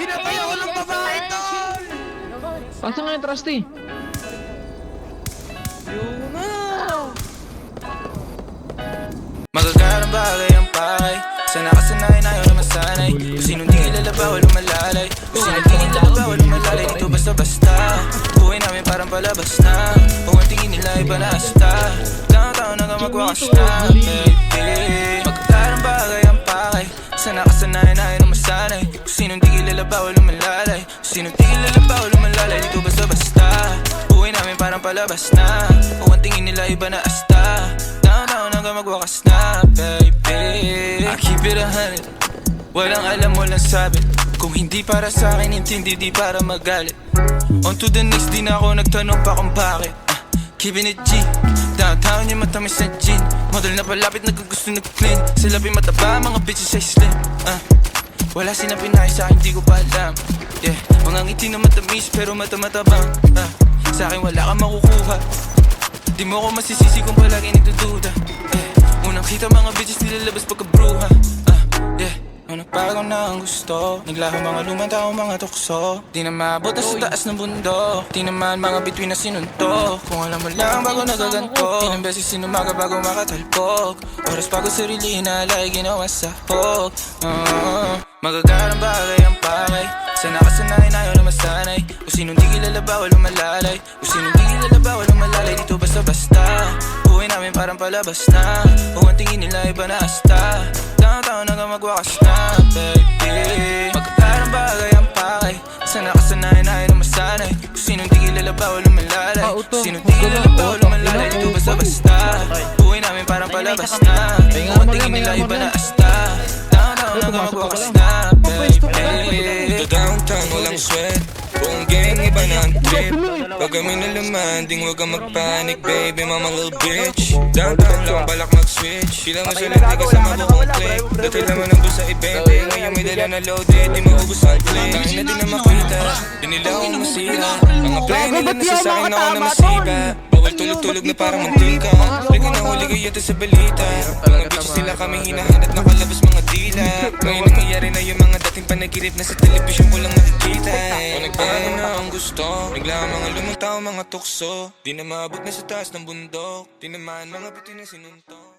Pinatay ako ng babae, tol! Pasa nga yung trusty. Yung na! Magagarang bagay ang pakay. Sana kasanayan ayaw na masanay. Kung sinong di kilala bawal umalalay. Kung sinong di kilala bawal umalalay. Dito basta-basta buhay namin parang palabas na. Kung ang tingin nila iba na hasta. Taon-taon hanggang magwakas na, baby. Magagarang bagay ang pakay. Sana kasanayan ayaw na masanay. Kung sinong di kilala bawal umalalay. Kung sinong di kilala bawal umalalay. Dito basta-basta buhay namin parang palabas na. Kung ang tingin nila iba na hasta. Taon-taon hanggang magwakas na, baby. I keep it 100. Walang alam, walang sabi. Kung hindi para sa akin, intindi, di para magalit. On to the next, di na ako nagtanong pa kung bakit. Keeping it G. Downtown yung matamis na gin. Model na palapit, nagkagusto nag-clean. Sila mataba, mga bitches ay slim. Wala silang pinay sa akin, di ko pa alam. Yeah, mga ngiti na matamis pero mata-matabang. Sa akin wala kang makukuha. Di mo ako masisisi kung palagi nagdududa. Unang kita mga bitches nilalabas pagkabruha. Yeah, nung nagpagaw na ang gusto. Naglaho mga lumang tao, mga tukso. Di na maabot na sa taas ng bundok. Di naman mga bituin na sinuntok. Kung alam mo lang bago nagaganto. Ilang beses sinumaga bago makatalpok. Oras bago sarili inalay, ginawa sa hok. Magagarang bagay ang pakay. Sana kasanayan ayaw na masanay. Kung sinong di kilala bawal umalalay. Kung sinong di kilala bawal umalalay. Dito basta-basta buhay namin parang palabas na. Kung ang tingin nila iba na hasta. Taon-taon hanggang magwakas na, baby. Magagarang bagay ang pakay. Sana kasanayan ayaw na masanay. Kung sinong di kilala bawal umalalay. Kung sinong di kilala bawal umalalay. Dito basta-basta buhay namin parang palabas na. Kung ang tingin nila iba na hasta. Taon-taon hanggang magwakas na, baby. Downtown, walang sweat. Buong gang, iba na ang trip. Pag kami nalamanding, huwag kang magpanik, baby, mama little bitch. Downtown lang, balak mag-switch. Bilang mo sulit, di kasama ko kung click. Dati naman ang busa ibente. Ngayon may dala na loaded, di maubos ang click. Tangin na di na makita, di nila akong masira. Mga play nila nasasakin ako na masiba. Bawal tulog-tulog na parang mantika. Lagi na huli kayo ito sa balita. Mga bitches sila kami hinahanap, nakalabas mga dila. Ngayon nangyayari na yung mga dating panaginip na sa telebisyon ko lang nakikita. Kung nagbago na ang gusto, bigla mga lumang tao, mga tukso. Di na maabot na sa taas ng bundok. Di naman mga bitin na sinuntok.